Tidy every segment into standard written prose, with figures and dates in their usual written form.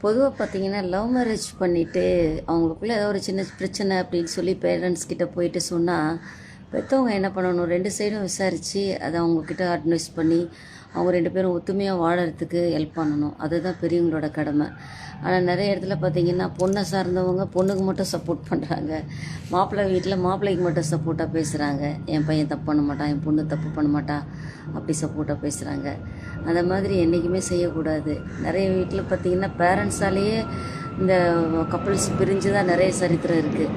பொதுவாக பார்த்தீங்கன்னா love marriage பண்ணிவிட்டு அவங்களுக்குள்ளே ஏதோ ஒரு சின்ன பிரச்சனை அப்படின்னு சொல்லி பேரண்ட்ஸ் கிட்ட போயிட்டு சொன்னால் பெற்றவங்க என்ன பண்ணணும், ரெண்டு சைடும் விசாரித்து அதை அவங்கக்கிட்ட அட்வைஸ் பண்ணி அவங்க ரெண்டு பேரும் ஒத்துமையாக வாழறதுக்கு ஹெல்ப் பண்ணணும். அதுதான் பெரியவங்களோட கடமை. ஆனால் நிறைய இடத்துல பார்த்தீங்கன்னா பொண்ணை சார்ந்தவங்க பொண்ணுக்கு மட்டும் சப்போர்ட் பண்ணுறாங்க, மாப்பிள்ளை வீட்டில் மாப்பிள்ளைக்கு மட்டும் சப்போர்ட்டாக பேசுகிறாங்க. என் பையன் தப்பு பண்ண மாட்டான், என் பொண்ணு தப்பு பண்ண மாட்டா, அப்படி சப்போர்ட்டாக பேசுகிறாங்க. அந்த மாதிரி என்றைக்குமே செய்யக்கூடாது. நிறைய வீட்டில் பார்த்திங்கன்னா பேரண்ட்ஸாலேயே இந்த கப்புள்ஸ் பிரிஞ்சு தான் நிறைய சரித்திரம் இருக்குது.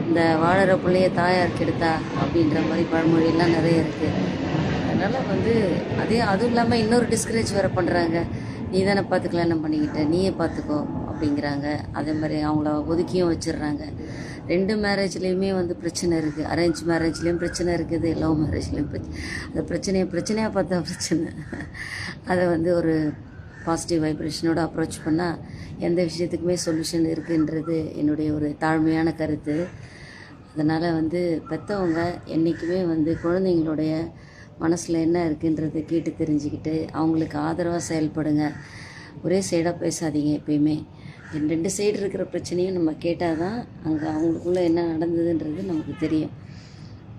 இந்த வாழற பிள்ளைய தாயார் கெடுத்தா அப்படின்ற மாதிரி பழமொழியெல்லாம் நிறைய இருக்குது. அதனால் அதுவும் இல்லாமல் இன்னொரு டிஸ்கரேஜ் வேறு பண்ணுறாங்க. நீ தானே பார்த்து கல்யாணம் பண்ணிக்கிட்ட, நீயே பார்த்துக்கோ அப்படிங்கிறாங்க. அதே மாதிரி அவங்கள ஒதுக்கியும் வச்சிடுறாங்க. ரெண்டு மேரேஜ்லேயுமே பிரச்சனை இருக்குது. அரேஞ்ச் மேரேஜ்லேயும் பிரச்சனை இருக்குது, லவ் மேரேஜ்லேயும் அந்த பிரச்சனையாக பார்த்தா பிரச்சனை. அதை ஒரு பாசிட்டிவ் வைப்ரேஷனோடு அப்ரோச் பண்ணால் எந்த விஷயத்துக்குமே சொல்யூஷன் இருக்குன்றது என்னுடைய ஒரு தாழ்மையான கருத்து. அதனால் பெற்றவங்க என்றைக்குமே குழந்தைங்களுடைய மனசில் என்ன இருக்குன்றதை கேட்டு தெரிஞ்சுக்கிட்டு அவங்களுக்கு ஆதரவாக செயல்படுங்க. ஒரே சைடாக பேசாதீங்க. எப்பயுமே ரெண்டு சைடு இருக்கிற பிரச்சனையும் நம்ம கேட்டால் தான் அங்கே அவங்களுக்குள்ளே என்ன நடந்ததுன்றது நமக்கு தெரியும்.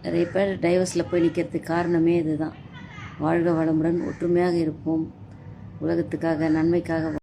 நிறைய பேர் டைவர்ஸில் போய் நிற்கிறதுக்கு காரணமே இதுதான். வாழ்க வளமுடன், ஒற்றுமையாக இருப்போம், உலகத்துக்காக, நன்மைக்காக.